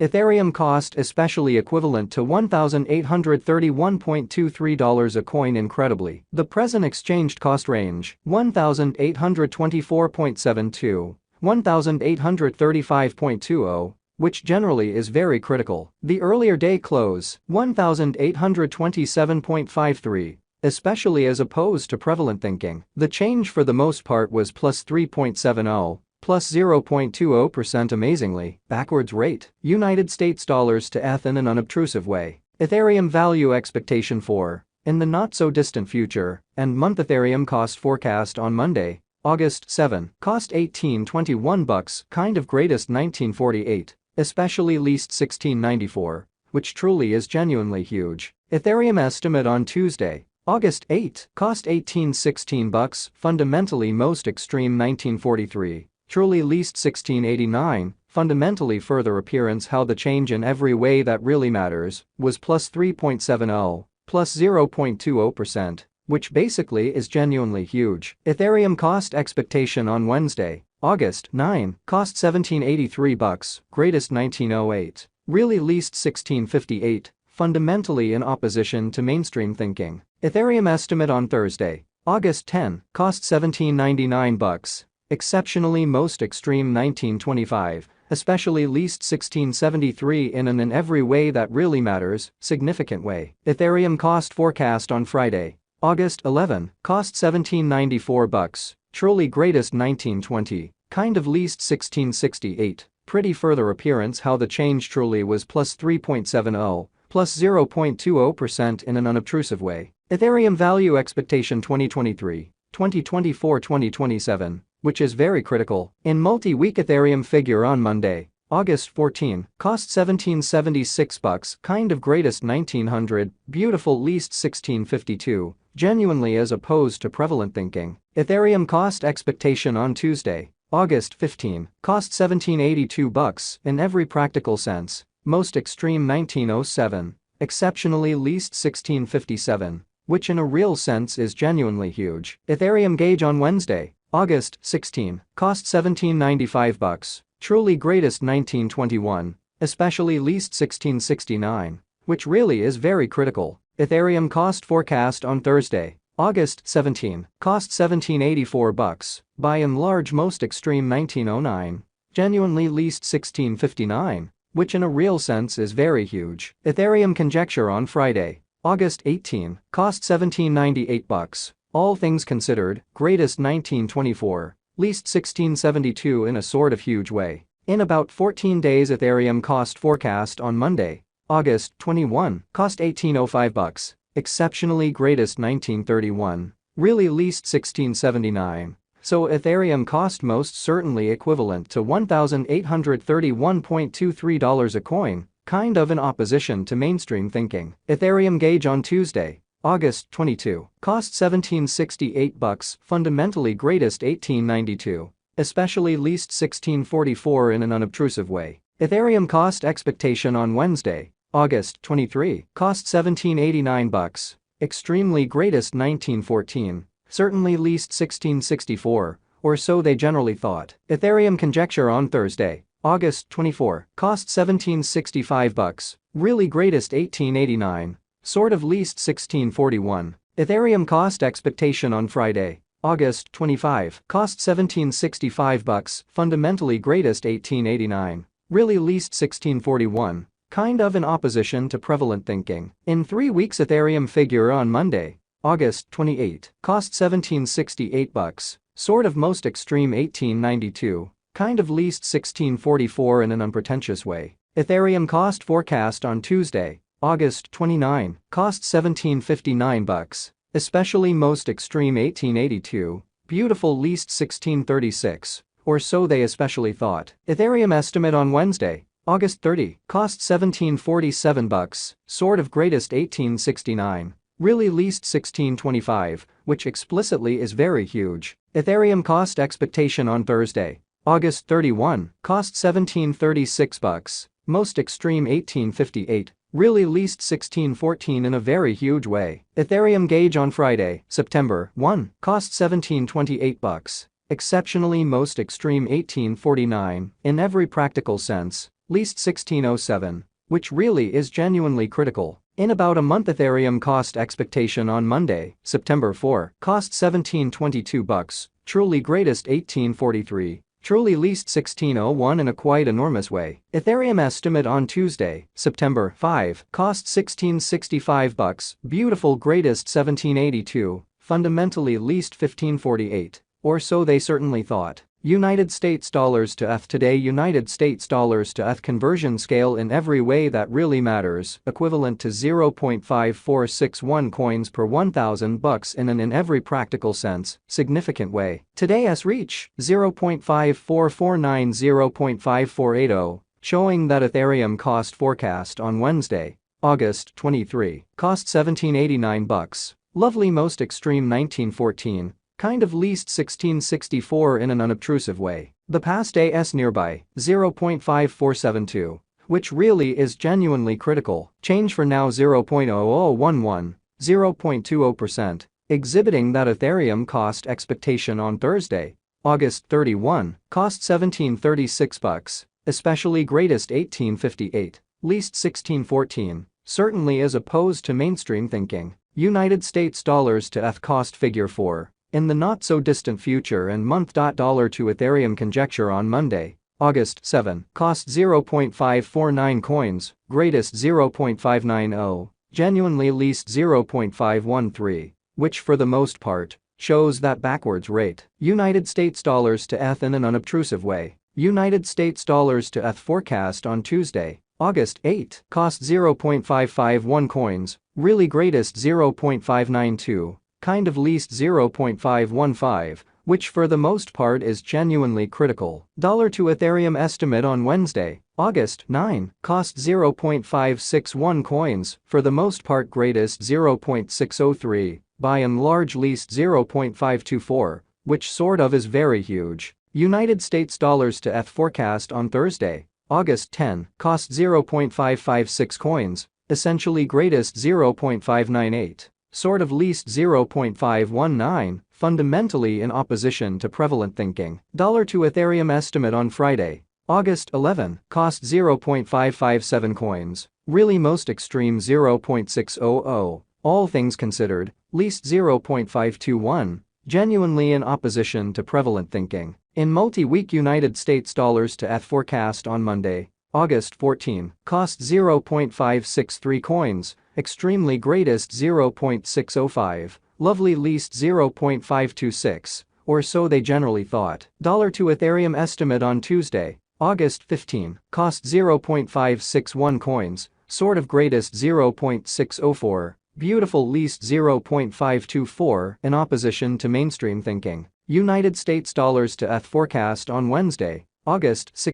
Ethereum cost especially equivalent to $1,831.23 a coin. Incredibly, the present exchanged cost range $1,824.72, $1,835.20, which generally is very critical. The earlier day close $1,827.53, especially as opposed to prevalent thinking. The change for the most part was plus 3.70. Plus 0.20%. Amazingly, backwards rate, United States dollars to ETH in an unobtrusive way. Ethereum value expectation for, in the not-so-distant future, and month. Ethereum cost forecast on Monday, August 7, cost $18.21, kind of greatest 1948, especially least 1694, which truly is genuinely huge. Ethereum estimate on Tuesday, August 8, cost $18.16, fundamentally most extreme 1943. Truly least 1689, fundamentally further appearance how the change in every way that really matters, was plus 3.70, plus 0.20%, which basically is genuinely huge. Ethereum cost expectation on Wednesday, August 9, cost $17.83, greatest 1908, really least 1658, fundamentally in opposition to mainstream thinking. Ethereum estimate on Thursday, August 10, cost $17.99. Exceptionally most extreme 1925, especially least 1673 in an in every way that really matters, significant way. Ethereum cost forecast on Friday, August 11, cost $17.94, truly greatest 1920, kind of least 1668, pretty further appearance how the change truly was plus 3.70, plus 0.20% in an unobtrusive way. Ethereum value expectation 2023, 2024, 2027. Which is very critical. In multi-week Ethereum figure on Monday, August 14, cost $17.76, kind of greatest 1900, beautiful least 1652, genuinely as opposed to prevalent thinking. Ethereum cost expectation on Tuesday, August 15, cost $17.82 in every practical sense, most extreme 1907, exceptionally least 1657, which in a real sense is genuinely huge. Ethereum gauge on Wednesday, August 16, cost $17.95, truly greatest 1921, especially least 1669, which really is very critical. Ethereum cost forecast on Thursday, August 17, cost $17.84, by and large most extreme 1909, genuinely least 1659, which in a real sense is very huge. Ethereum conjecture on Friday, August 18, cost $17.98. All things considered, greatest 1924, least 1672 in a sort of huge way. In about 14 days Ethereum cost forecast on Monday, August 21, cost $18.05, exceptionally greatest 1931, really least 1679. So Ethereum cost most certainly equivalent to $1,831.23 a coin, kind of in opposition to mainstream thinking. Ethereum gauge on Tuesday, August 22, cost $17.68, fundamentally greatest 1892, especially least 1644 in an unobtrusive way. Ethereum cost expectation on Wednesday, August 23, cost $17.89, extremely greatest 1914, certainly least 1664, or so they generally thought. Ethereum conjecture on Thursday, August 24, cost $17.65, really greatest 1889. Sort of least 1641. Ethereum cost expectation on Friday, August 25, cost $17.65, fundamentally greatest 1889, really least 1641, kind of in opposition to prevalent thinking. In 3 weeks Ethereum figure on Monday, August 28, cost $17.68, sort of most extreme 1892, kind of least 1644 in an unpretentious way. Ethereum cost forecast on Tuesday, August 29, cost $17.59, especially most extreme 1882, beautiful least 1636, or so they especially thought. Ethereum estimate on Wednesday, August 30, cost $17.47, sort of greatest 1869, really least 1625, which explicitly is very huge. Ethereum cost expectation on Thursday, August 31, cost $17.36, most extreme 1858, really least 1614 in a very huge way. Ethereum gauge on Friday, September 1, cost $17.28, exceptionally most extreme 1849, in every practical sense, least 1607, which really is genuinely critical. In about a month, Ethereum cost expectation on Monday, September 4, cost $17.22, truly greatest 1843. Truly least 1601 in a quite enormous way. Ethereum estimate on Tuesday, September 5, cost $1665, beautiful greatest 1782, fundamentally least 1548. Or so they certainly thought. United States dollars to ETH today. United States dollars to ETH conversion scale in every way that really matters, equivalent to 0.5461 coins per $1,000 in every practical sense, significant way. Today's reach, 0.5449 0.5480, showing that Ethereum cost forecast on Wednesday, August 23, cost $1789. Lovely most extreme 1914. Kind of least 1664 in an unobtrusive way. The past AS nearby, 0.5472, which really is genuinely critical, change for now 0.0011, 0.20%, exhibiting that Ethereum cost expectation on Thursday, August 31, cost $1736, especially greatest 1858, least 1614, certainly as opposed to mainstream thinking. United States dollars to ETH cost figure 4. In the not-so-distant future and month. Dollar to Ethereum conjecture on Monday, August 7, cost 0.549 coins, greatest 0.590, genuinely least 0.513, which for the most part, shows that backwards rate. United States dollars to ETH in an unobtrusive way. United States dollars to ETH forecast on Tuesday, August 8, cost 0.551 coins, really greatest 0.592. Kind of least 0.515, which for the most part is genuinely critical. Dollar to Ethereum estimate on Wednesday, August 9, cost 0.561 coins, for the most part greatest 0.603, by and large least 0.524, which sort of is very huge. United States dollars to ETH forecast on Thursday, August 10, cost 0.556 coins, essentially greatest 0.598. Sort of least 0.519, fundamentally in opposition to prevalent thinking. Dollar to Ethereum estimate on Friday, August 11, cost 0.557 coins, really most extreme 0.600, all things considered, least 0.521, genuinely in opposition to prevalent thinking. In multi-week United States dollars to ETH forecast on Monday, August 14, cost 0.563 coins, extremely greatest 0.605, lovely least 0.526, or so they generally thought. Dollar to Ethereum estimate on Tuesday, August 15, cost 0.561 coins, sort of greatest 0.604, beautiful least 0.524 in opposition to mainstream thinking. United States dollars to ETH forecast on Wednesday, August 6.